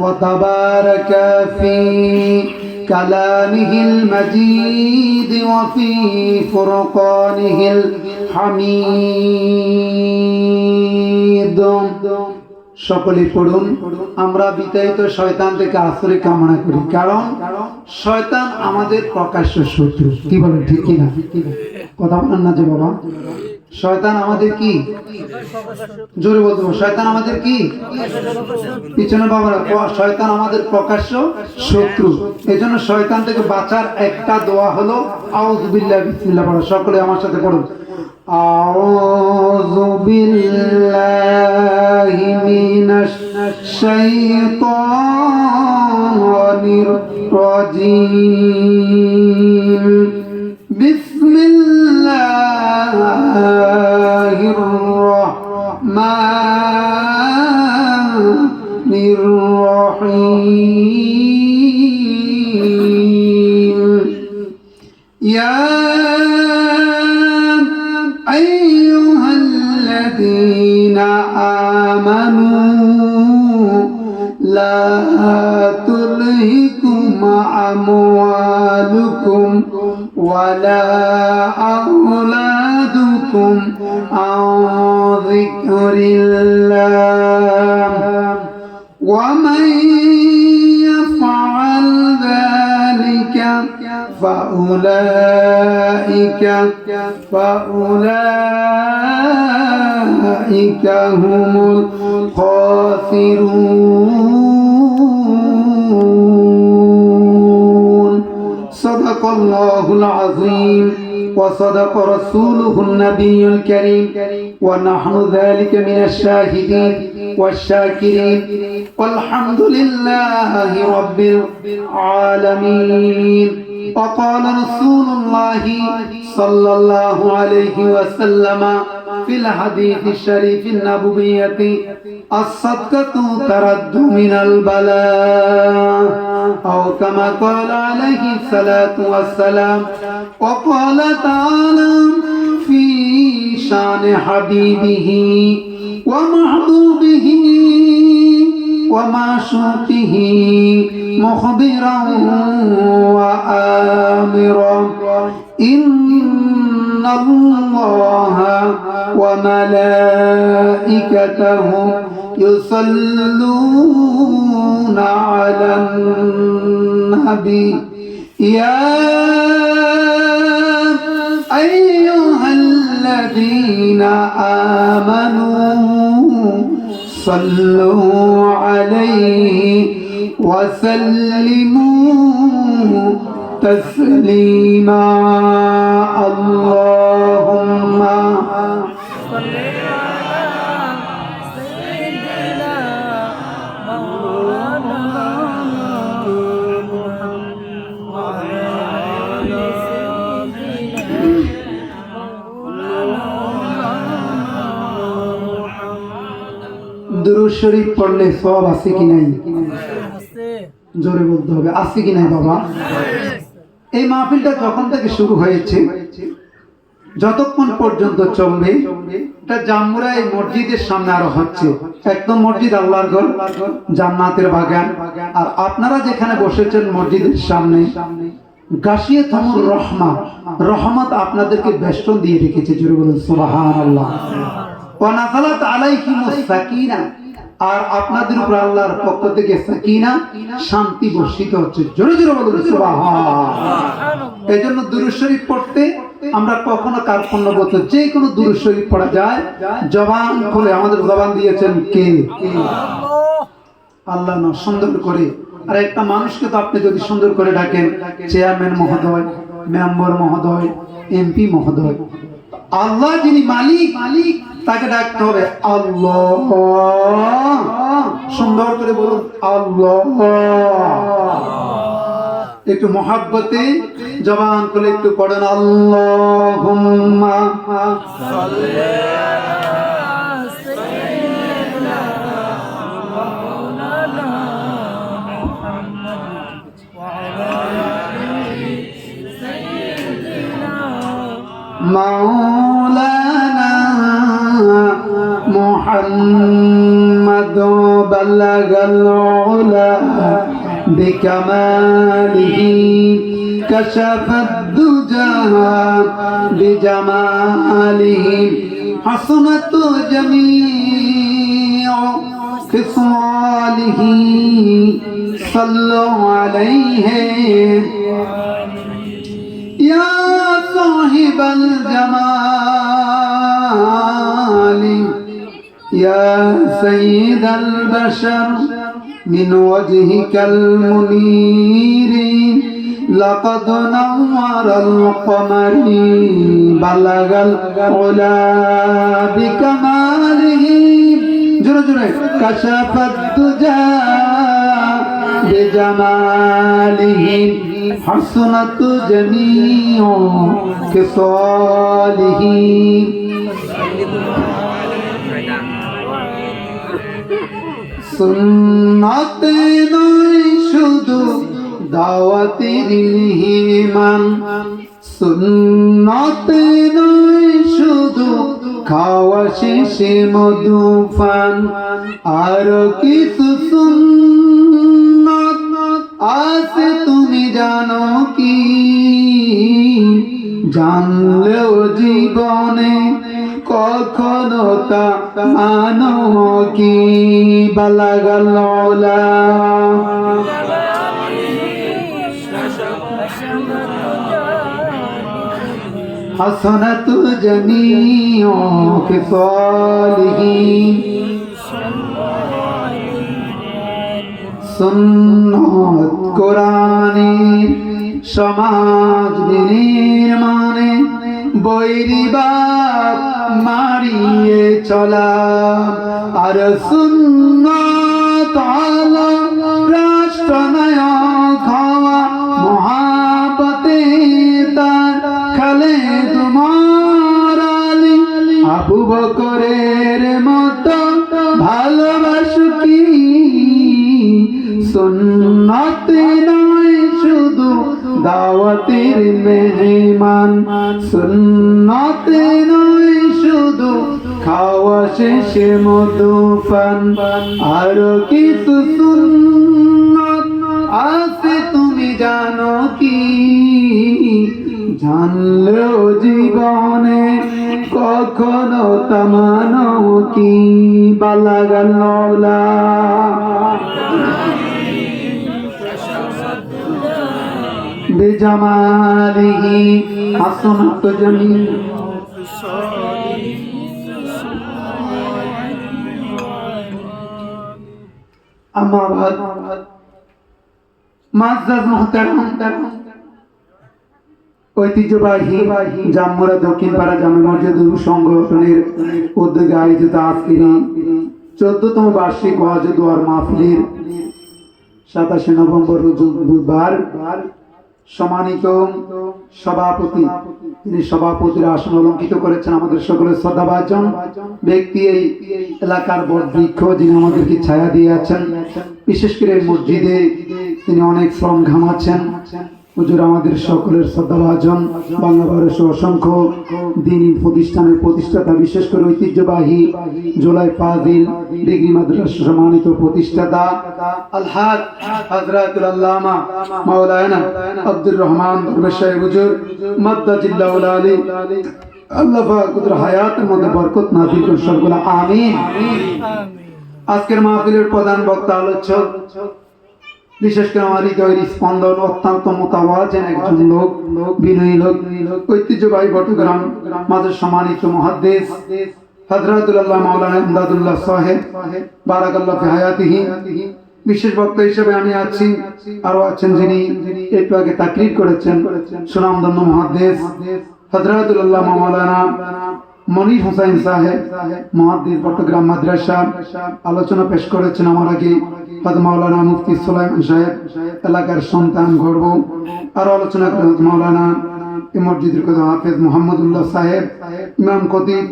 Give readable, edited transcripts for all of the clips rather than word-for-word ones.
وتبارك في كلامه المجيد وفي فرقانه الحميد সকলে পড়ুন আমরা বিতাড়িত শয়তান থেকে আশ্রয় কামনা করি কারণ শয়তান আমাদের প্রকাশ্য শত্রু কি বলেন ঠিক কি না কথা বলেন না যে বাবা শয়তান আমাদের কি জোরে বলতে শয়তান আমাদের কি পিছনে বাবারা শয়তান আমাদের প্রকাশ্য শত্রু এজন্য শয়তান থেকে বাঁচার একটা দোয়া হলো আউযু বিল্লাহি বিসমিল্লাহ পড়ো সকলে আমার সাথে পড়ুন আউযু বিল্লাহি মিনাশ শাইতানির রাজীম বিসমিল্লাহির রাহমানির রাহিম ইয়া আইয়ুহাল্লাযীনা আমানু লা তুলহিকুম আমওয়ালুকুম ওয়ালা আওলাদুকুম আন যিকরিল্লাহ ওয়া মান ইয়াফআল যালিকা ফাউলাইকা হুমুল খাসিরুন সাদাকাল্লাহুল আযীম وصدق رسوله النبي الكريم ونحن ذلك من الشاهدين والشاكرين والحمد لله رب العالمين وقال رسول الله صلى الله عليه وسلم في الحديث الشريف النبوية الصدقة ترد من البلاء أو كما قال عليه الصلاة والسلام وقال تعالى في شان حبيبه ومحبوبه ومعشوقه مخبرا وآمرا إن الله وملائكته يصلون على النبي يا أيها الذين آمنوا صلوا عليه وسلموا تسليما اللهم صل على سيدنا مولانا وعلى آل سيدنا مولانا দুরূদ শরীফ পড়লে সওয়াব আছে কি নাই জোরে বলতে হবে আছে কি নাই বাবা এই মাহফিলটা যখন থেকে শুরু হয়েছে যতক্ষণ পর্যন্ত চলবে এটা জামুরা এই মসজিদের সামনে আরো হচ্ছে একদম মসজিদ আল্লাহর ঘর জান্নাতের বাগান আর আপনারা যেখানে বসেছেন মসজিদের সামনে গাশিয়াতুর রহমা রহমত আপনাদেরকে বেষ্টন দিয়ে রেখেছে জোরে বলুন সুবহানাল্লাহ ওয়া নাযালাত আলাইহিমুস সাকিনা আর আপনাদের উপর আল্লাহর পক্ষ থেকে সাকিনা শান্তি বর্ষিত হচ্ছে জোরে জোরে বলুন সুবহানাল্লাহ এইজন্য দুরূদ শরীফ পড়তে আমরা কখনো কার্পণ্যবোধ যে কোনো দুরূদ শরীফ পড়া যায় জবান খুলে আমাদের জবান দিয়েছেন কে আল্লাহ না সুন্দর করে আর একটা মানুষকে তো আপনি যদি সুন্দর করে ডাকেন চেয়ারম্যান মহোদয় মেম্বার মহোদয় এমপি মহোদয় আল্লাহ যিনি মালিক তাকে ডাকতে হবে আল্লাহ সুন্দর করে বলুন আল্লাহ একটু মহাব্বতে জবান খুলে একটু পড়েন আল্লাহুম্মা সাল্লি আলা সাইয়্যিদিনা মাওলানা মুহাম্মদ ওয়া আলা আলি সাইয়্যিদিনা মাওলানা মুহাম্মদ বাল্লাগাল উলা بكماله كشف الدجى بجماله حسنت جميع خصاله صلوا عليه يا صاحب الجمال يا سيد البشر من وجهك المنير لقد نور القمر بلغ العلا بكماله جرى جرى كشف الدجى بجماله حسنت جميع خصاله সুন্নতে নয় শুধু দাওয়াতের মেহমান সুন্নতে নয় শুধু খাওয়া শেষে মধুপান আর কিছু সুন্নত আছে তুমি জানো কি জানলেও জীবনে কখনো তা মানো কি বালাগাল আলা হাসানাতু জামিউ খিসালিহি সুন্নাত কোরআনের সমাজ নির্মাণে বৈরিবাদ মারিয়ে চলা আর সুন্নাত আলা রাষ্ট্রনায়ক হওয়া মহাপতে তার খালেদ উমর আলী আবু বকরের মতো ভালোবাসো কি সুন্নতে নয় শুধু দাওয়াতের মেহমান সুন্নতে নয় শুধু খাওয়া শেষে মধুপান আর কিছু সুন্নত আছে তুমি জানো কি জানলেও জীবনে কখনো তা মানো কি বালাগাল আলা بجماله حسنت جميع أما بعد معزز محترم ঐতিহ্যবাহী জামমুরা দক্ষিণ পাড়া জামে মসজিদ সংগঠনের উদ্যোগে আয়োজিত আজকের 14তম বার্ষিক ওয়াজ দুয়ার মাহফিলের 27 নভেম্বর বুধবার সম্মানিত সভাপতি তিনি সভাপতির আসন অলঙ্কিত করেছেন আমাদের সকলের শ্রদ্ধাভাজন ব্যক্তি এই এলাকার বটবৃক্ষ যিনি আমাদেরকে ছায়া দিয়ে আছেন বিশেষ করে মসজিদে তিনি অনেক শ্রম ঘামাচ্ছেন হুজুর আমাদের সকলের শ্রদ্ধাভাজন বাংলাদেশ অসংখ্য দ্বীনি প্রতিষ্ঠানের প্রতিষ্ঠাতা বিশেষ করে ঐতিহ্যবাহী জুলাই ফাজিল ডিগ্রি মাদ্রাসা সম্মানিত প্রতিষ্ঠাতা আলহাজ হযরতুল আল্লামা মাওলানা আব্দুর রহমান দরবেশ সাহেব হুজুর মাদ্দাজিল্লাহুল আলী আল্লাহ পাক ওদের হায়াতের মধ্যে বরকত নাযিল করুন সকলে আমিন আজকের মাহফিলের প্রধান বক্তা আলোচক বিশেষ করে আমার হৃদয়ের স্পন্দন অত্যন্ত মোতাবাজিন একজন লোক বিনয়ী লোক ঐতিহ্যবাহী বটগ্রাম মাঝের সম্মানিত মুহাদ্দিস হযরতুল আল্লাহ মাওলানা ইমদাদুল্লাহ সাহেব বারাকাল্লাহু ফি হায়াতিহি বিশেষ বক্তা হিসেবে আমি আছি আরো আছেন যিনি একটু আগে তাকরীর করেছেন সুনামধন্য মুহাদ্দিস হযরতুল আল্লাহ মাওলানা মনির হোসেন সাহেব মুহাদ্দিস চট্টগ্রাম মাদ্রাসা আলোচনা পেশ করেছেন আমার আগে মাওলানা মুফতি সুলাইমান সাহেব এলাকার সন্তান গর্ব আর আলোচনা করেন মাওলানা এই মসজিদের কথা হাফেজ মোহাম্মদুল্লাহ সাহেব ইমাম খতিব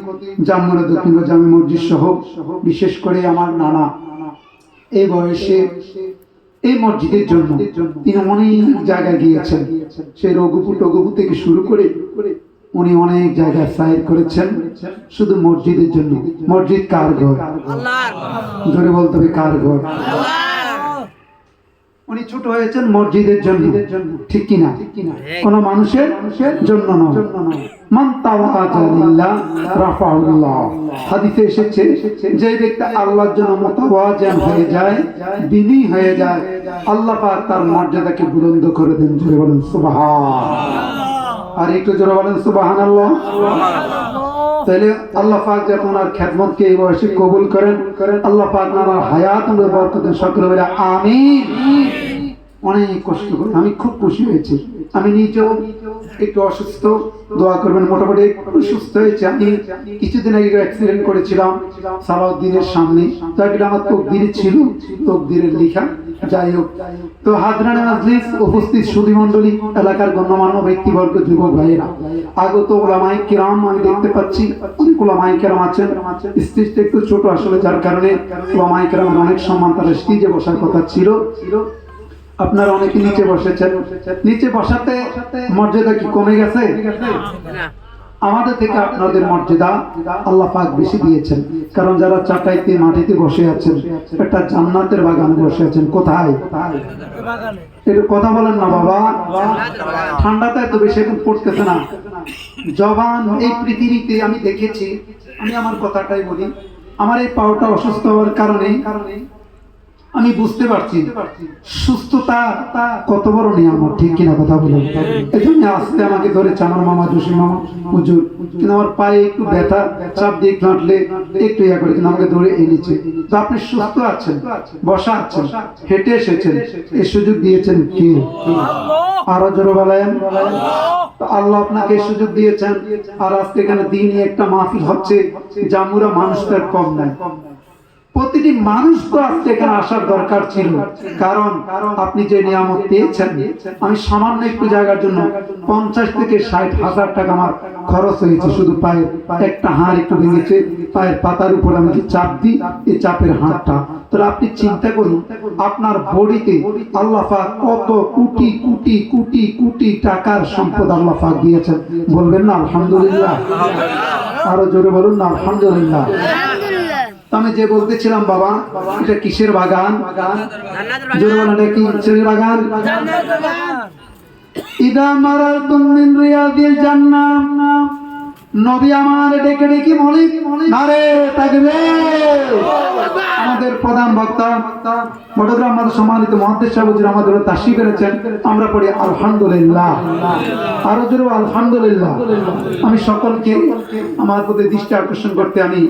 জামমুরা দক্ষিণ জামে মসজিদ সহ বিশেষ করে আমার নানা এই বয়সে এই মসজিদের জন্য তিনি অনেক জায়গায় গিয়েছেন সেই রঘুপুর টঘুপুর থেকে শুরু করে উনি অনেক জায়গায় সাইর করেছেন শুধু মসজিদের জন্য মসজিদ কার ঘর জোরে বলতে হবে কার ঘর উনি ছোট হয়েছেন মসজিদের জন্য, ঠিক কিনা? কোন মানুষের জন্য নয়। মান তাওয়াজা লিল্লাহ রাফাহুল্লাহ। হাদিসে এসেছে যে ব্যক্তি আল্লাহর জন্য মুতাওয়াজিন হয়ে যায়, বিনয়ী হয়ে যায়, আল্লাহ পাক তার মর্যাদাকে বুলন্দ করে দেন। জোরে বলেন সুবহানাল্লাহ। আর একটু জোরে বলেন সুবহানাল্লাহ। তাহলে আল্লাহ পাক যাতে ওনার খেদমতকে এই বয়সে কবুল করেন, আল্লাহ পাক ওনার হায়াত ও বরকত দেন। সকলে বলে আমিন। অনেক কষ্ট করে আমি খুব খুশি হয়েছি। আমি নিজেও একটু অসুস্থ, দোয়া করবেন। মোটামুটি একটু সুস্থ হয়েছে। আমি কিছুদিন আগে অ্যাক্সিডেন্ট করেছিলাম সালাউদ্দিনের সামনে, তাকে আমার তকদিরে ছিল, তকদিরের লেখা। যাই হোক, তো হাজরানে মাজলিস, উপস্থিত সুধী মণ্ডলী, এলাকার গণ্যমান্য ব্যক্তিবর্গ, যুবক ভাইয়েরা, আগত ওলামায়ে কিরাম আমি দেখতে পাচ্ছি। অনেক ওলামায়ে কিরাম আছেন। স্টেজটা একটু ছোট আসলে, যার কারণে ওলামায়ে কিরামের অনেক সম্মান, তারা স্টেজে বসার কথা ছিল। আপনারা অনেকে নিচে বসেছেন। নিচে বসাতে মর্যাদা কি কমে গেছে? আমাদের থেকে আপনাদের মর্যাদা আল্লাহ পাক বেশি দিয়েছেন। কারণ যারা চাটাইতে মাটিতে বসে আছেন, একটা জান্নাতের বাগানে বসে আছেন। কোথায়? একটু কথা বলেন না বাবা। ঠান্ডাটা এত বেশি এখন পড়তেছে না। জবান এই পৃথিবীতে আমি দেখেছি, আমি আমার কথাটাই বলি, আমার এই পাওটা অসুস্থ হওয়ার কারণে আমি বুঝতে পারছি সুস্থতা কত বড় নিয়ামত, ঠিক কিনা? কথা বলেন। এই জন্য আস্তে আমাকে ধরেছে আমার মামা, জসিম মামা, হুজুর। কিন্তু আমার পায়ে একটু ব্যথা, চাপ দিয়ে হাঁটলে একটু ইয়া করে, কিন্তু আমাকে ধরে এনেছে। তো আপনি সুস্থ আছেন, বসা আছেন, হেঁটে এসেছেন, এই সুযোগ দিয়েছেন কে? আরো জোরে বলেন। আল্লাহ আপনাকে এই সুযোগ দিয়েছেন। আর আজকে এখানে দিনই একটা মাহফিল হচ্ছে, জামুরা মানুষটার কম নাই। প্রতিটি মানুষ তো আজকে এখানে আসার দরকার ছিল। কারণ আপনি যে নিয়ামত পেয়েছেন, আমি সামান্য একটু জায়গার জন্য 50 থেকে 60 হাজার টাকা আমার খরচ হয়েছে। শুধু পায়ের একটা হাড় একটু ভেঙেছে, পায়ের পাতার উপর আমি যে চাপ দিই, এই চাপের হাড়টা। তাহলে আপনি চিন্তা করুন, আপনার বডিতে আল্লাহ পাক কত কোটি কোটি কোটি কোটি টাকার সম্পদ আল্লাহ পাক দিয়েছেন। বলবেন না আলহামদুলিল্লাহ? আরো জোরে বলুন না আলহামদুলিল্লাহ। আমি যে বলতেছিলাম বাবা, এটা কিসের বাগান? জোরে বলেন, এটা কিসের বাগান? ইদা মারাতুম মিন রিয়াদিল জান্নাহ। নবী আমার ডেকে ডেকে বলি, নারে তাকবীর। আমাদের প্রধান বক্তা বড়গ্রাম মাদ্রাসার সম্মানিত মুহাদ্দিস সাহেব হুজুর আমাদের তাশরীফ এনেছেন। আমরা পড়ি আলহামদুলিল্লাহ। আরো জোরে আলহামদুলিল্লাহ। আমি সকলকে আমার প্রতি দৃষ্টি আকর্ষণ করতে, আমি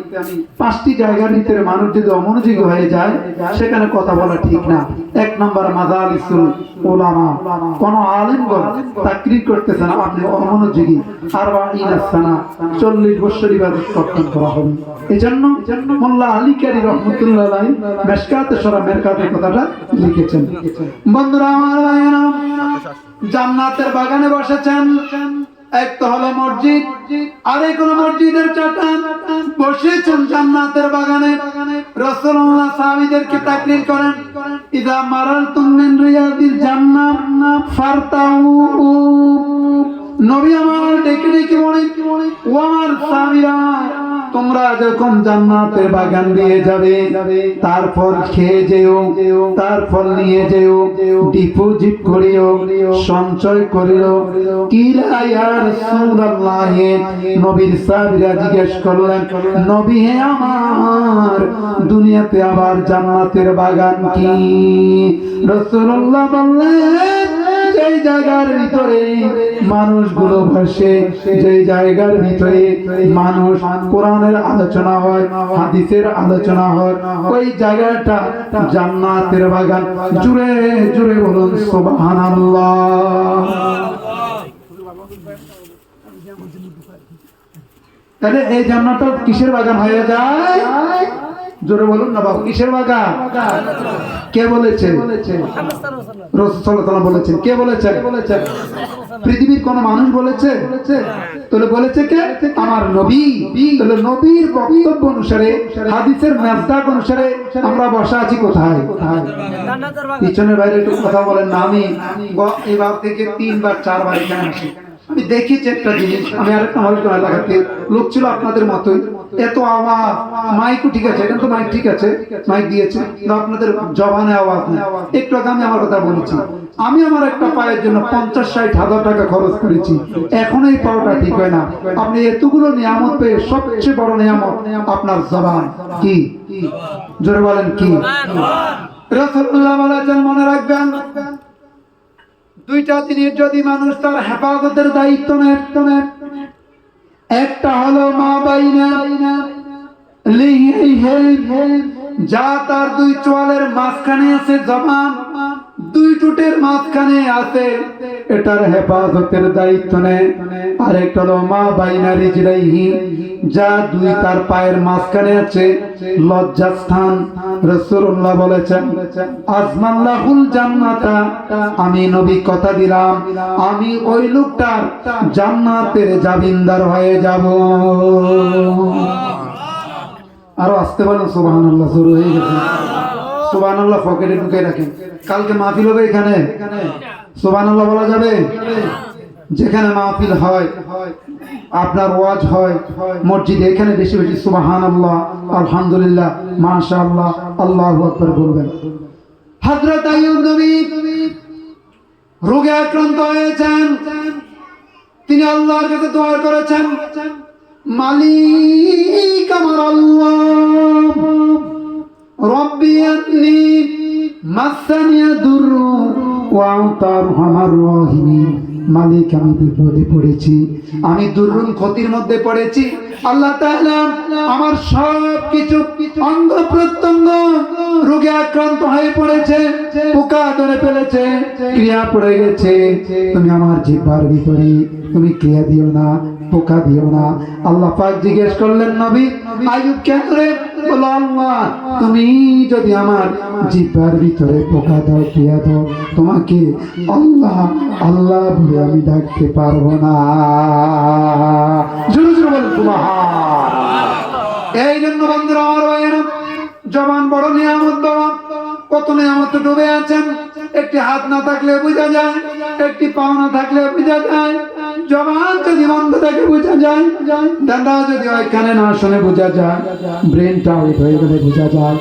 5টি জায়গার ভিতরে মানুষ যদি অমনোযোগী হয়ে যায়, সেখানে কথা বলা ঠিক না। 1 নম্বর মাজালিসুল উলামা, কোন আলেমগণ তাকরীর করতেছেন, আপনি অমনোযোগী। 40 সানা, 40 বছর ইবাদত করতেন করা হবে। এজন্য মোল্লা আলী কারি রহমাতুল্লাহ আলাইহি মেশকাতে সূরা মেরকাতের কথাটা লিখেছেন। বন্ধুরা আমার ভাইয়েরা, জান্নাতের বাগানে বসেছেন। এক তো হলো মসজিদ, আরেক হলো মসজিদের চাটান। বসেছেন জান্নাতের বাগানে। রাসূলুল্লাহ সাহাবীদেরকে তাকরীর করেন, ইদা মারালতুম মিন রিয়াদিল জান্নাহ ফারতাউ। নবী আমার ডেকে ডেকে বলেন, ও আমার সাহাবীরা, তোমরা যখন জান্নাতের বাগান দিয়ে যাবে, তারপর খেয়ে যেও, তারপর নিয়ে যেও, ডিপোজিট করিও, সঞ্চয় করিও। কিলা ইয়া রাসূলুল্লাহ, নবীর সাহাবীরা জিজ্ঞেস করলেন, নবী হে আমার, দুনিয়াতে আবার জান্নাতের বাগান কি? রাসূলুল্লাহ বললেন, যেই জায়গার ভিতরে মানুষগুলো বসে, যেই জায়গার ভিতরে মানুষ কোরআনের আলোচনা হয়, হাদিসের আলোচনা হয়, ওই জায়গাটা জান্নাতের বাগান। জুড়ে জুড়ে বলুন সুবহানাল্লাহ। তাহলে এই জান্নাতটা কিসের বাগান হয়ে যায়? জোরে বলুন না বাবা, কিসের বাগান? কে বলেছে? রাসূল সাল্লাল্লাহু আলাইহি বলেছেন। কে বলেছে? পৃথিবীর কোন মানুষ বলেছে? তাহলে বলেছে কে? আমার নবী। তাহলে নবীর বক্তব্য অনুসারে, হাদিসের মেসদাক অনুসারে আমরা বসা আছি কোথায়? পিছনের বাইরে একটু কথা বলেন না। আমি এবার থেকে 3 বার 4 বার এখানে আসি। আমি দেখেছি একটা জিনিস, আমি আরেকটা মানুষ এলাকাতে লোক ছিল আপনাদের মতোই, এত আওয়াজ, মাইকও ঠিক আছে, এখন তো মাইক ঠিক আছে, মাইক দিয়েছে, কিন্তু আপনাদের জবানে আওয়াজ নেই। একটু আগে আমি আমার কথা বলেছি, আমি আমার একটা পায়ের জন্য 50-60 হাজার টাকা খরচ করেছি, এখন এই পাওয়াটা ঠিক হয় না। আপনি এতগুলো নিয়ামত পেয়ে সবচেয়ে বড় নিয়ামত আপনার জবান। কি জোরে বলেন কি? রাসূলুল্লাহ বলেছেন, মনে রাখবেন দুইটা জিনিস যদি মানুষ তার হেফাজতের দায়িত্ব নেয়, একটা হলো মা বাইনা যা তার দুই চোয়ালের মাঝখানে আছে জবান, দুই টুটের মাঝখানে আছে, এটার হেফাজতের দায়িত্ব নেয়। আর একটা হলো মা বাইনা রিজলাইহি যা দুই তার পায়ের মাঝখানে আছে লজ্জাস্থান। রাসূলুল্লাহ বলেছেন, আজমাল্লাহুল জান্নাতা, আমি নবী কথা দিলাম আমি ওই লোকটার জান্নাতের জামিনদার হয়ে যাব। আরো আসতে বলেন সুবহানাল্লাহ। শুরু হয়ে গেছে সুবহানাল্লাহ, পকেটে ঢুকে রাখেন, কালকে মাহফিল হবে এখানে, সুবহানাল্লাহ বলা যাবে। যেখানে মাহফিল হয়, আপনার ওয়াজ হয় মসজিদে, এখানে বেশি বেশি সুবহানাল্লাহ, আলহামদুলিল্লাহ, মাশাআল্লাহ, আল্লাহু আকবার বলবেন। হযরত আইয়ুব নবী রোগে আক্রান্ত হয়েছেন, তিনি আল্লাহর কাছে দোয়া করেছেন, মালিক আমার আল্লাহ, রব্বি আন্নি মাসানিয়া দুররু ওয়া আনতা আরহামার রাহিমিন। মালিক আমি বিপদে পড়েছি, আমি দুরুন ক্ষতির মধ্যে পড়েছি, আল্লাহ তাআলা আমার সব কিছু অঙ্গ প্রত্যঙ্গ রোগে আক্রান্ত হয়ে পড়েছে, পোকা ধরে ফেলেছে, ক্রিয়া পড়ে গেছে, তুমি আমার জিহ্বার ভিতরে তুমি ক্রিয়া দিও না, পোকা দিও না। আল্লাহ পাক জিজ্ঞেস করলেন, নবী আইয়ুব কেন রে? বলো, আল্লাহ তুমি যদি আমার জিহ্বার ভিতরে পোকা দাও, ক্রিয়া দাও, তোমাকে আল্লাহ আল্লাহ বলে আমি ডাকতে পারবো না। জোরে জোরে বলেন সুবহানাল্লাহ। এই জন্য বন্ধুরা আমার ভাইয়েরা, জবান বড় নিয়ামত। বাবা কত নিয়ামতে ডুবে আছেন, একটি হাত না থাকলে বোঝা যায়, একটি পাও না থাকলে বোঝা যায়, জবান যদি বন্ধ থাকে বোঝা যায়, ডান্ডা যদি ওইখানে না শুনে বোঝা যায়, ব্রেনটা আউট হয়ে গেলে বোঝা যায়।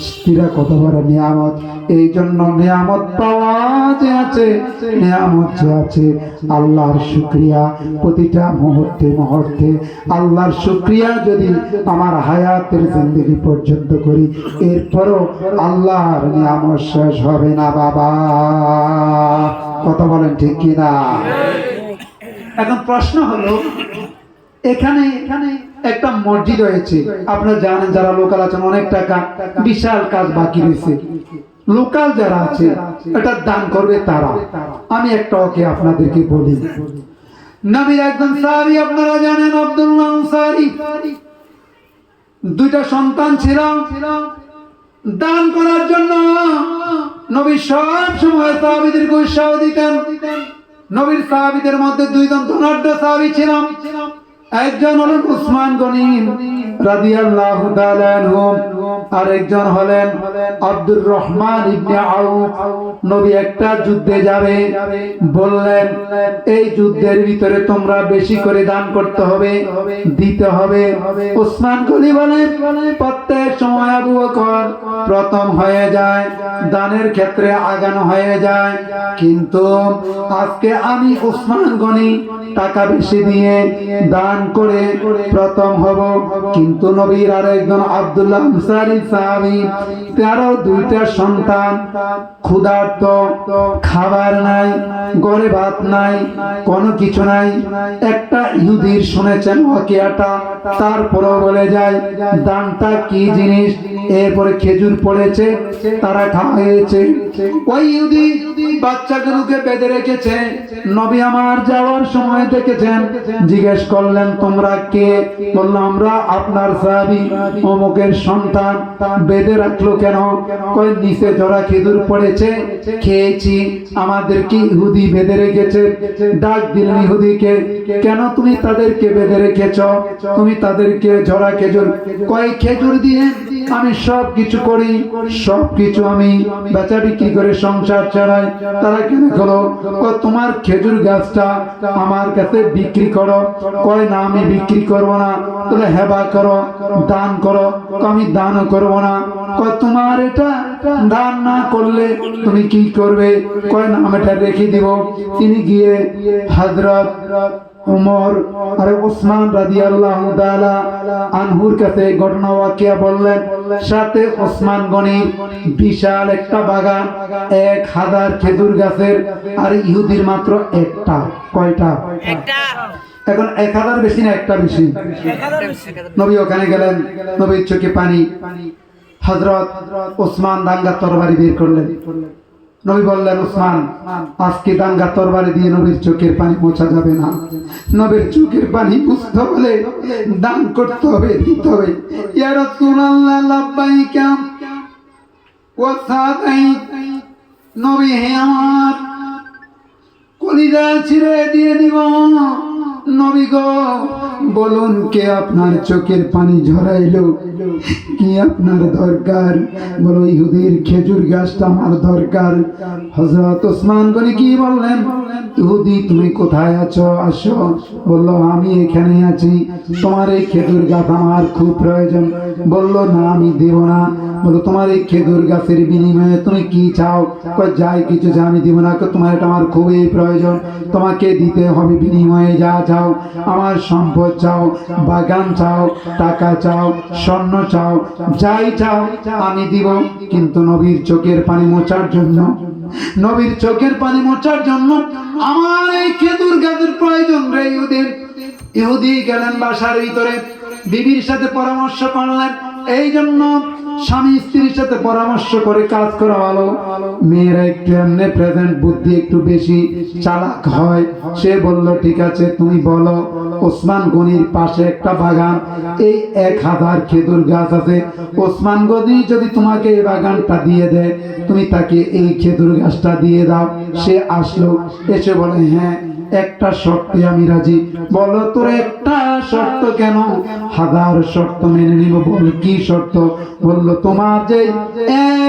স্ত্রীরা কত বড় নিয়ামত। এই জন্য নিয়ামত পাওয়া যে আছে, নিয়ামত যে আছে, আল্লাহর শুকরিয়া প্রতিটা মুহূর্তে মুহূর্তে, আল্লাহর শুকরিয়া যদি আমার হায়াতের জিন্দগি পর্যন্ত করি, এরপরও আল্লাহর নিয়ামত শেষ হবে না বাবা। কথা বলেন ঠিক কিনা? এখন প্রশ্ন হলো, এখানে একটা মসজিদ হয়েছে, আপনারা জানেন, যারা লোকাল আছেন, অনেক টাকা বিশাল কাজ বাকি রয়েছে, লোকাল যারা আছে এটা দান করবে তারা। আমি একটা ওকে আপনাদেরকে বলি, নবীর একজন সাহাবী আপনারা জানেন, আব্দুল্লাহ আনসারী, দুইটা সন্তান ছিল, দান করার জন্য নবী সব সময় সাহাবীদেরকে উৎসাহ দিতেন। নবীর সাহাবীদের মধ্যে দুইজন ধনাঢ্য সাহাবী ছিল, একজন হলেন উসমান গনি রাদিয়াল্লাহু তাআলা আনহু, আর একজন হলেন আব্দুর রহমান ইবনে আউফ। নবী একটা যুদ্ধে যাবে, বললেন এই যুদ্ধের ভিতরে তোমরা বেশি করে দান করতে হবে, দিতে হবে। উসমান গনি বলেন, প্রত্যেক সময় আবু বকর প্রথম হয়ে যায়, দানের ক্ষেত্রে আগানো হয়ে যায়, কিন্তু আজকে আমি উসমান গনি টাকা বেশি দিয়ে দান করে প্রথম হব। কিন্তু নবীর আরেকজন আব্দুল্লাহ আনসারী সাহাবী, তারও দুইটা সন্তান, ক্ষুধার্ত, খাবার নাই, ঘরে ভাত নাই, কোনো কিছু নাই। একটা ইহুদির শুনেছেন ওয়াকিয়াটা, তারপরেও বলে যায় দানটা কি জিনিস। এরপরে খেজুর পড়েছে, তারা খাওয়াইছে। ওই ইহুদি বাচ্চাগুলোকে বেঁধে রেখেছে। নবী আমার যাওয়ার সময় দেখেছেন, জিজ্ঞেস করলেন তোমরা কে? বলল আমরা আপনার সাহাবী অমুকের সন্তান। বেঁধে রাখলো কেন? কই নিচে জোড়া খেজুর পড়েছে, খেয়েছি, আমাদেরকে ইহুদি বেঁধে রেখেছে। ডাক দিলেন ইহুদিকে, কেন তুমি তাদেরকে বেঁধে রেখেছ? তুমি তাদেরকে জোড়া খেজুর, কয় খেজুর দিয়ে আমি সব কিছু করি, সব কিছু আমি বেচা বিক্রি করে সংসার চালাই। তারা কেন করো? তোমার খেজুর গাছটা আমার কাছে বিক্রি করো। কয় না আমি বিক্রি করবো না। তাহলে হেবা করো, দান করো। আমি দানও করবো না। কয় তোমার এটা দান না করলে তুমি কি করবে? কয় না আমি এটা রেখে দিব। তিনি গিয়ে হযরত উমর আর ওসমান রাদিয়াল্লাহু তাআলা আনহুর কাছে ঘটনা ওয়াকিয়া বললেন। সাথে ওসমান গনির বিশাল একটা বাগান, 1000 খেজুর গাছের, আর ইহুদির মাত্র একটা। কয়টা? একটা। এখন 1000 বেশি না একটা বেশি? নবী ওখানে গেলেন, নবীর চোখে পানি। হযরত ওসমান দাঙ্গা তরবারি বের করলেন। নবী বললেন, ওসমান আজকে দাঙ্গা তরবারি দিয়ে নবীর চোখের পানি মোছা যাবে না। নবীর চোখের পানি মুছতে হলে দান করতে হবে, দিতে হবে। ইয়া রাসূলুল্লাহ লাব্বাইকা ওয়া সাদাইক। নবী হে আমার কলিজা ছিঁড়ে দিয়ে দিব। নবী গো বলুন কে আপনার চোখের পানি ঝরাইলো? কি আপনার দরকার? বলো ইহুদির খেজুর গাছটা আমার দরকার। হযরত ওসমান গনি কি বললেন? ইহুদি তুমি কোথায় আছো? আসো। বললো আমি এখানে আছি, তোমার এই খেজুর গাছ আমার খুব প্রয়োজন। বললো না আমি দেব না। বলো তোমার এই খেজুর গাছের বিনিময়ে তুমি কি চাও? কয় যাই কিছু চাই আমি দিব না। তোমার এটা আমার খুবই প্রয়োজন, তোমাকে দিতে হবে বিনিময়ে যা চাও। আমার সম্পদ চাও, বাগান চাও, টাকা চাও, স্বর্ণ চাও, যাই চাও আমি দিব। কিন্তু নবীর চোখের পানি মোছার জন্য, নবীর চোখের পানি মোছার জন্য আমার এই খেজুর গাছের প্রয়োজন রে ইহুদির। ইহুদি গেলেন বাসার ভিতরে, বিবির সাথে পরামর্শ করলেন। এই জন্য স্বামী স্ত্রীর সাথে পরামর্শ করে কাজ করা ভালো। মেয়েরা একটু এমনি প্রেজেন্ট বুদ্ধি একটু বেশি চালাক হয়। সে বলল ঠিক আছে তুমি বলো। ওসমান গনির পাশে একটা বাগান, এই 1000 খেজুর গাছ আছে। ওসমান গনি যদি তোমাকে এই বাগানটা দিয়ে দেয়, তুমি তাকে এই খেজুর গাছটা দিয়ে দাও। সে আসলো, এসে বলে হ্যাঁ একটা শর্তে আমি রাজি। বলো তোর একটা শর্ত কেন? 1000 শর্ত মেনে নিব। বল কি শর্ত? বললো তোমার যে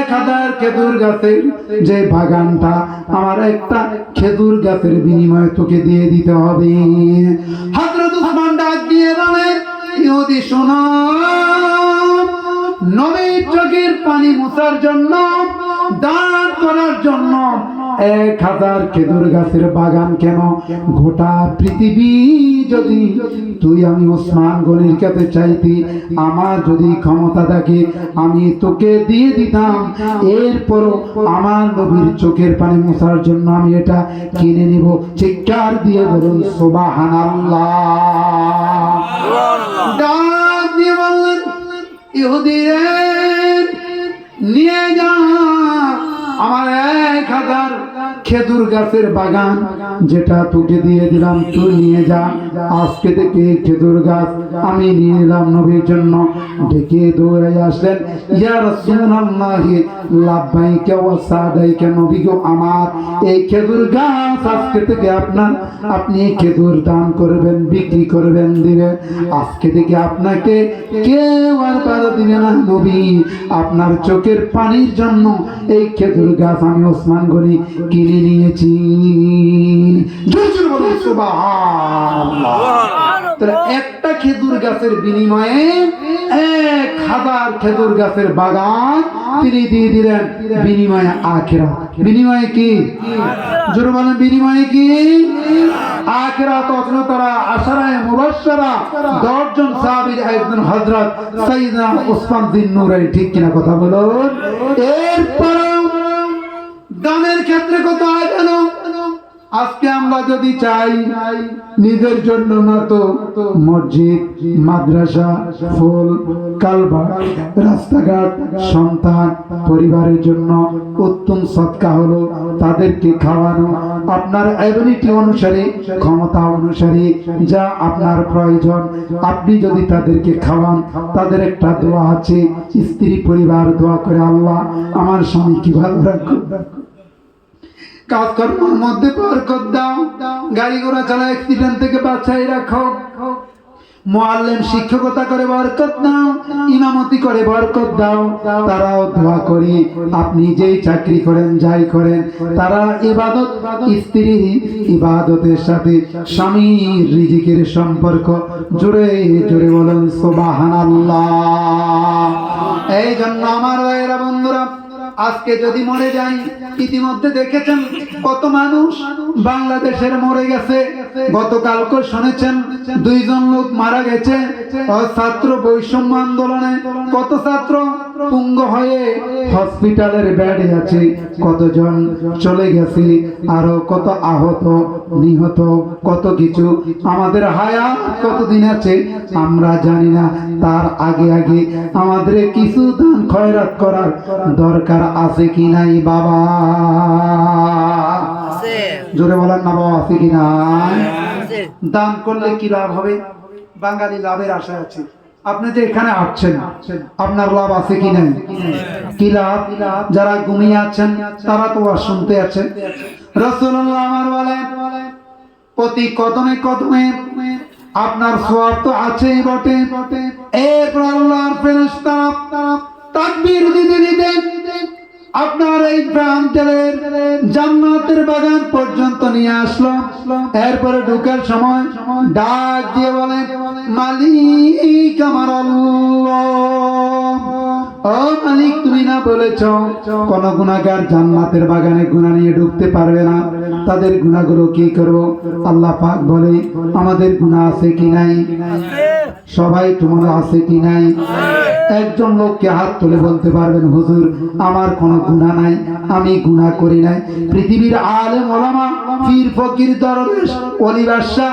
1000 খেজুর গাছের যে বাগানটা, আমার একটা খেজুর গাছের বিনিময়ে তোকে দিয়ে দিতে হবে। হযরত ওসমান ডাক দিয়ে বলেন, ইহুদি শোনো, নবীর চোখের পানি মোছার জন্য, দান করার জন্য 1000 খেজুর গাছের বাগান কেন, গোটা পৃথিবী যদি তুই আমি ওসমান গনির কাছে চাইতি, আমার যদি ক্ষমতা থাকে আমি তোকে দিয়ে দিতাম। এরপরও আমার নবীর চোখের পানি মোছার জন্য আমি এটা কিনে নিব। চিৎকার দিয়ে বলুন সুবহানাল্লাহ। ডাক দিয়ে বললেন, ইহুদি নিয়ে যা আমার 1000 খেজুর গাছের বাগান, যেটা তোকে দিয়ে দিলাম তুই নিয়ে যা। আজকে থেকে খেজুর গাছ আমি নিয়ে নিলাম নবীর জন্য। ডেকে দৌড়ে আসলেন, ইয়া রাসূলুল্লাহ লাব্বাইকা ওয়া সাদাইকা। নবী গো আমার এই খেজুর গাছ আজকে থেকে আপনার, আপনি খেজুর দান করবেন, বিক্রি করবেন, দিবেন। আজকে থেকে আপনাকে কেউ আর বাধা দিবে না। নবী আপনার চোখের পানির জন্য এই খেজুর গাছ আমি ওসমান গনি কিনে নিয়েছি। একটা খেজুর গাছের বিনিময়ে 1000 খেজুর গাছের বাগান তিনি দিয়ে দিলেন। বিনিময়ে আখিরাত। বিনিময়ে কি? জোরে বলেন বিনিময়ে কি? আখিরাত। অথচ তারা আশারায়ে মুবাশশারা 10 জন সাহাবীর একজন হযরত সাইয়েদনা ওসমান বিন নুরাইন। ঠিক কিনা কথা বলুন? এরপর দানের ক্ষেত্রে কত হয় জানো? আজকে আমরা যদি চাই নিজের জন্য না তো মসজিদ, মাদ্রাসা, ফুল, কালবা, রাস্তাঘাট, সন্তান, পরিবারের জন্য উত্তম সদকা হলো তাদেরকে খাওয়ানো। আপনার এবিলিটি অনুসারে, ক্ষমতা অনুসারে যা আপনার প্রয়োজন আপনি যদি তাদেরকে খাওয়ান, তাদের একটা দোয়া আছে, স্ত্রী পরিবার দোয়া করে, আল্লাহ আমার স্বামীকে ভালো রাখো, কাজকর্মের মধ্যে বরকত দাও, গাড়ি ঘোড়া চালা অ্যাক্সিডেন্ট থেকে বাঁচাই রাখো, মুআল্লিম শিক্ষকতা করে বরকত দাও, ইমামতি করে বরকত দাও। তারাও দোয়া করি আপনি যেই চাকরি করেন যাই করেন, তারা ইবাদত, স্ত্রী ইবাদতের সাথে স্বামীর রিজিকের সম্পর্ক জোরে জোরে বলেন সুবহানাল্লাহ। এই জন্য আমার ভাইয়েরা বন্ধুরা, আজকে যদি মরে যাই, ইতিমধ্যে দেখেছেন কত মানুষ বাংলাদেশের মরে গেছে। গতকালকে শুনেছেন 2 জন লোক মারা গেছে ছাত্র বৈষম্য আন্দোলনে। কত ছাত্র পুঙ্গ হয়ে হসপিটালের বেডে আছে, কতজন চলে গেছে, আরো কত আহত নিহত, কত কিছু। আমাদের হায়াত কতদিন আছে আমরা জানি না। তার আগে আগে আমাদের কিছু দান খয়রাত করার দরকার আছে কি নাই বাবা? জোরে বলেন না বাবা, আছে কি নাই? দান করলে কি লাভ হবে? বাঙালি লাভের আশায় আছে। আপনি যে এখানে আসছেন, আপনার লাভ আছে কি নাই? কি লাভ? যারা ঘুমিয়ে আছেন তারা তো আর শুনতে আছেন। রাসূলুল্লাহ আমার বলেন, প্রতি কদমে কদমে আপনার সওয়াব তো আছেই বটে। এরপর আল্লাহর ফেরেশতারা তাকবীর দিতে দিতে আপনার এই প্রান্তরের জান্নাতের বাগান পর্যন্ত নিয়ে আসলো। এরপরে ঢোকার সময় ডাক দিয়ে বলে, মালিক আমার আল্লাহ, ও মালিক তুমি না বলেছ কোন গুনাহগার জান্নাতের বাগানে গুনাহ নিয়ে ঢুকতে পারবে না, তাদের গুনাহগুলো কি করব? আল্লাহ পাক বলে, আমাদের গুনাহ আছে কি নাই? সবাই তোমার আছে কি নাই? একজন লোককে হাত তুলে বলতে পারবেন, হুজুর আমার কোনো গুনাহ নাই, আমি গুনাহ করি নাই। পৃথিবীর আলেম ওলামা, পীর ফকির দরবেশ ওলি বাদশা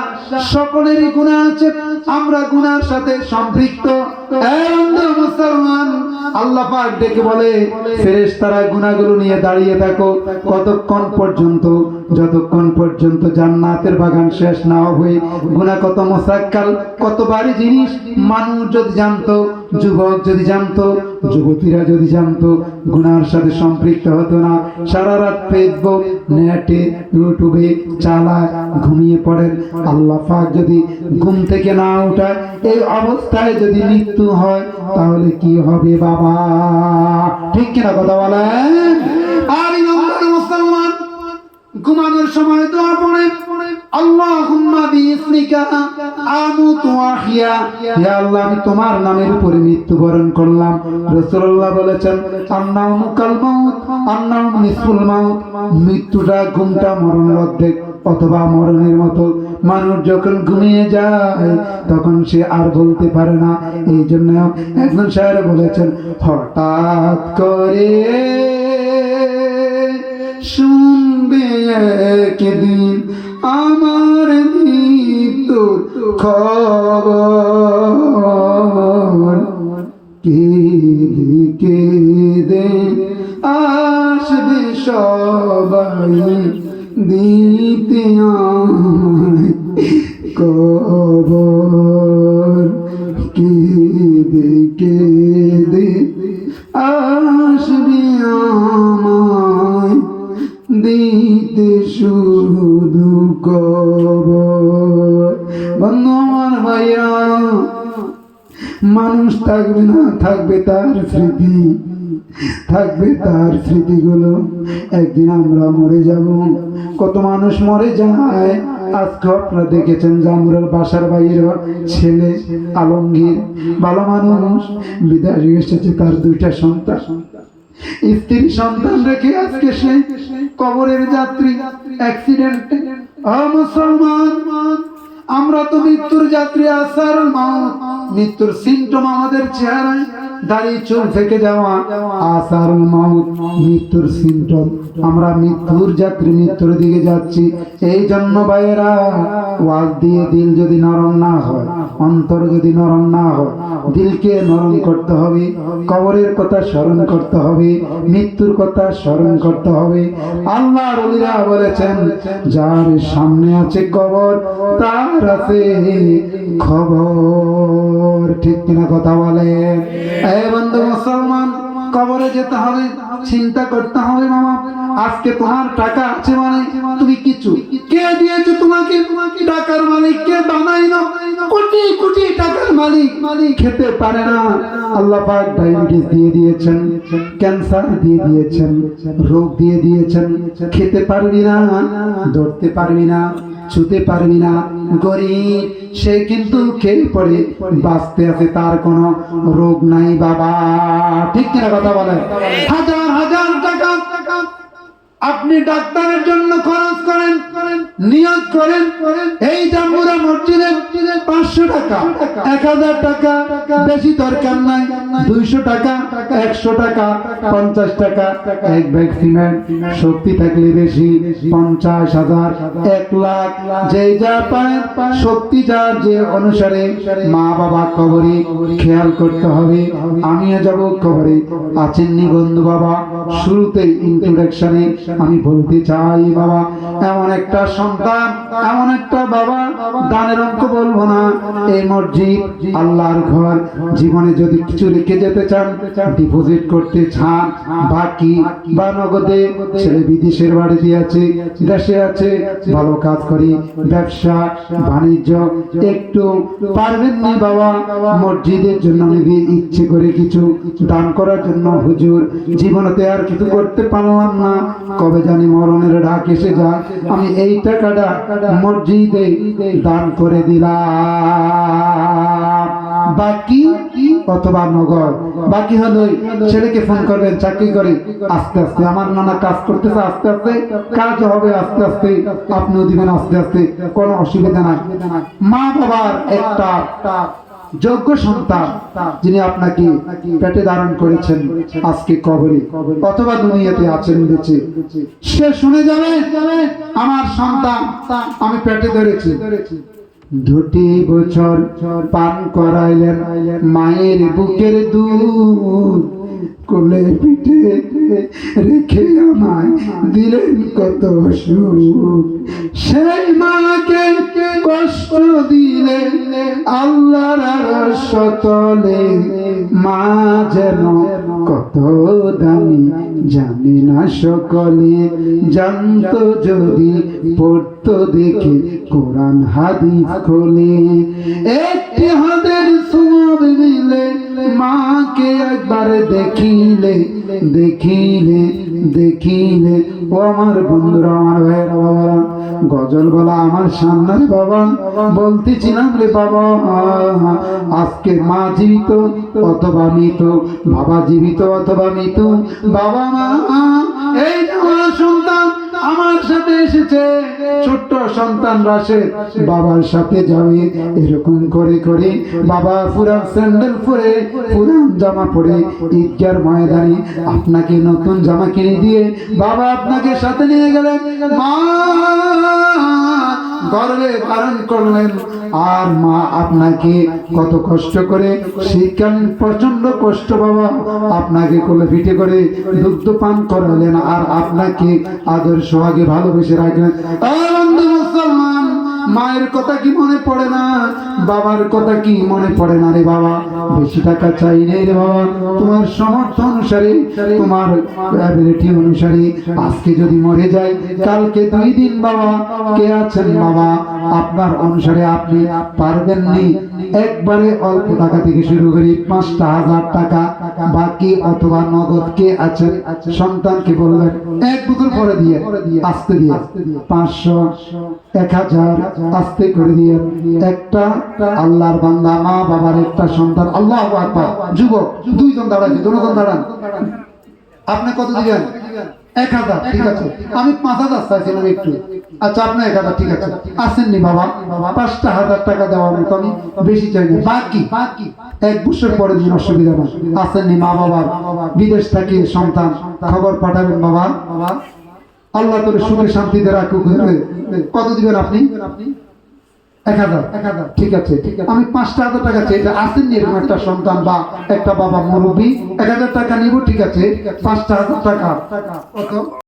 সকলেরই গুনাহ আছে, আমরা গুনাহর সাথে সম্পৃক্ত। এই মুসলমান, আল্লাহ পাক ডেকে বলে, ফেরেশতারা গুনাহগুলো নিয়ে দাঁড়িয়ে থাকো কতক্ষণ পর্যন্ত? যতক্ষণ পর্যন্ত জান্নাতের বাগান শেষ না হবে। গুনাহ কত মুসাক্কাল, কত ভারী জিনিস। মানুষ যদি জানতো, যুবক যদি জানতো, যুবতীরা যদি জানতো, গুনাহর সাথে সম্পৃক্ত হতো না। সারা রাত ফেসবুক, নেটে, ইউটিউবে চালায়, ঘুমিয়ে পড়েন। আল্লাহ পাক যদি ঘুম থেকে না উঠায়, এই অবস্থায় যদি মৃত্যু হয়, তাহলে কি হবে বাবা? ঠিক কিনা কথা বলেন? আর মুসলমান ঘুমানোর সময় দোয়া পড়ে, আল্লাহুম্মা বিইসমিকা আমুতু ওয়া আহইয়া, হে আল্লাহ আমি তোমার নামের উপরে মৃত্যুবরণ করলাম। রাসূলুল্লাহ বলেছেন, আন-নাওমু কাল মাউত, আন-নাওমু নিসফুল মাউত, মৃত্যুটা, ঘুমটা মরণের অর্ধেক অথবা মরণের মতো। মানুষ যখন ঘুমিয়ে যায় তখন সে আর বলতে পারে না। এই জন্য একজন শায়ের বলেছেন, হঠাৎ করে শুনবে একদিন আমার মৃত্যুর খবর, কেঁদে কেঁদে আসবে সবাই দিতে আমায় খবর, কেঁদে কেঁদে আসবে আমায় দিতে শুধু খবর। বন্ধু আমার ভাইয়া, মানুষ থাকবে না, থাকবে তার স্মৃতি, থাকবে তার স্মৃতিগুলো। একদিন আমরা মরে যাব। কত মানুষ মরে যায়। আজকে আপনারা দেখেছেন জামুরের বাসার বাইরের ছেলে আলমগীর, ভালো মানুষ, বিদেশে এসেছে, তার 2টা সন্তান, স্ত্রী সন্তান রেখে আজকে সে কবরের যাত্রী অ্যাক্সিডেন্টে। মুসলমান, আমরা তো মৃত্যুর যাত্রী। আসার মাউত, মৃত্যুর সিমটম আমাদের চেহারায়, দাড়ি চুল থেকে যাওয়া, আসার মাউত মৃত্যুর সিমটম। আমরা মৃত্যুর যাত্রী, মৃত্যুর দিকে যাচ্ছি। এই জন্য ভাইয়েরা, ওয়াজ দিয়ে দিল যদি নরম না হয়, অন্তর যদি নরম না হয়, দিলকে নরম করতে হবে। কবরের কথা স্মরণ করতে হবে, মৃত্যুর কথা স্মরণ করতে হবে। আল্লাহর ওলিরা বলেছেন, যার সামনে আছে কবর তার আছে খবর। ঠিক কিনা কথা বলে? এই বন্ধু মুসলমান, কবরে যেতে হবে, চিন্তা করতে হবে। মামা আজকে তোমার টাকা আছে মানে তুমি কিছু, কে দিয়েছে তোমাকে টাকার মালিক? কে বানাইলো? কোটি কোটি টাকার মালিক খেতে পারে না। আল্লাহ পাক ডায়াবেটিস দিয়ে দিয়েছেন, ক্যান্সার দিয়ে দিয়েছেন, রোগ দিয়ে দিয়েছেন। খেতে পারবি না, ধরতে পারবি না, ছুতে পারবি না। গরিব সে কিন্তু খেয়ে পড়ে বাঁচতে আছে, তার কোনো রোগ নাই বাবা। ঠিক কিনা কথা বলে? হাজার হাজার টাকা আপনি ডাক্তারের জন্য খরচ করেন, নিয়ত করেন এই জাম্বুরা মসজিদে 500 টাকা, 1000 টাকা, বেশি দরকার নাই, 200 টাকা, 100 টাকা, 50 টাকা, এক ব্যাগ সিমেন্ট, শক্তি থাকলে বেশি 50,000, 1 লাখ, যে যা পায় শক্তি যার যে অনুসারে মা বাবা কবরে খেয়াল করতে হবে। আমিও যাব কবরে, আছেননি বন্ধু বাবা? শুরুতেই ইন্ট্রোডাকশনে আমি বলতে চাই বাবা, এমন একটা সন্তান, এমন একটা বাবা, দানের অঙ্ক বলবো না, এই মসজিদ আল্লাহর ঘর, জীবনে যদি কিছু রেখে যেতে চান, ডিপোজিট করতে চান, বাকি বা নগদে, ছেলে বিদেশের বাড়িতে আছে, দেশে আছে, ভালো কাজ করি, ব্যবসা বাণিজ্য, একটু পারবেন না বাবা মসজিদের জন্য নিবি ইচ্ছে করে কিছু দান করার জন্য? হুজুর জীবনেতে আর কিছু করতে পারলাম না, কবে জানি মরণের ডাক এসে যায়, আমি এই টাকাটা মসজিদে দান করে দিলাম। বাকি অথবা নগদ, বাকি হলো ছেলেকে ফোন করবেন, চাকরি করে, আস্তে আস্তে আমার নানা কাজ করতেছে, আস্তে আস্তে কাজ হবে, আস্তে আস্তে আপনিও দিবেন, আস্তে আস্তে, কোনো অসুবিধা নাই। মা বাবার একটা যোগ্য সন্তান যিনি আপনাকে পেটে ধারণ করেছেন, আজকে কবরে অথবা দুনিয়াতে আছেন বেঁচে, সে শুনে যাবে আমার সন্তান আমি পেটে ধরেছি, 2 বছর পান করাইলেন মায়ের বুকের দুধ, কোলে পিঠে রেখে আমায় দিলেন কত সুখ, সেই মাকে কষ্ট দিলে আল্লাহর আরশ তলে, মা যেন কত দামি জানে না সকলে, জানতো যদি পড়তো দেখে কোরআন হাদিস খোলে, একটি হাতের সওয়াব মিলে মাকে একবার দেখিলে দেখিলে দেখিলে। ও আমার বন্ধুরা, আমার ভাইয়েরা, বাবা গজল বলা আমার সামনে বাবা, বলতেছিলাম রে বাবা, আজকে মা জীবিত অথবা মৃত, বাবা জীবিত অথবা মৃত, বাবা মা এই আমার সন্তান আমার সাথে এসেছে, ছোট্ট সন্তান রাশে বাবার সাথে যাবে, এরকম করে করে বাবা পুরান স্যান্ডেল পরে, পুরান জামা পরে ঈদগার ময়দানে আপনাকে নতুন জামা কিনে দিয়ে বাবা আপনাকে সাথে নিয়ে গেলেন, মা গর্বে ধারণ করলেন, আর মা আপনাকে কত কষ্ট করে শীতকালীন প্রচন্ড কষ্ট বাবা আপনাকে কোলে পিঠে করে দুগ্ধ পান করালেন, আর আপনাকে আদর সোহাগে ভালোবেসে রাখলেন। বন্ধু মুসলমান, মায়ের কথা কি মনে পড়ে না? বাবার কথা কি মনে পড়ে না রে বাবা? বেশি টাকা চাই নেই রে বাবা, তোমার সামর্থ্য অনুসারে, তোমার অ্যাবিলিটি অনুসারে, আজকে যদি মরে যায় কালকে 2 দিন বাবা, কে আছেন বাবা আপনার অনুসারে আপনি পারবেন নি, একবারে অল্প টাকা থেকে শুরু করি 5,000 টাকা বাকি অথবা নগদ, কে আছেন? সন্তানকে বলবেন 1 বছর পরে দিয়ে, আস্তে দিয়ে 500, 1000 আস্তে করে দিয়ে, একটা আল্লাহর বান্দা মা বাবার একটা সন্তান, আল্লাহু আকবার। যুবক 2 জন দাঁড়াচ্ছে, 2 জন দাঁড়ান, আপনি কত দিবেন? 1000, ঠিক আছে, আমি 5000 চাইছিলাম একটু, আচ্ছা আপনি 1000, ঠিক আছে, আসেননি বাবা, 5,000 টাকা দেওয়ার মতো আমি বেশি চাই না, বাকি 1 বছর পরে দিন, অসুবিধা না, আসেননি মা বাবার বিদেশ থেকে সন্তান, খবর পাঠাবেন বাবা, আল্লাহ তোর সুখে শান্তিতে রাখুক। কত দিবেন আপনি? 1000, ঠিক আছে, আমি 5,000 টাকা চাই, আসেননি এরকম একটা সন্তান বা একটা বাবা মুরব্বী, 1000 টাকা নিব, ঠিক আছে, 5,000 টাকা কত?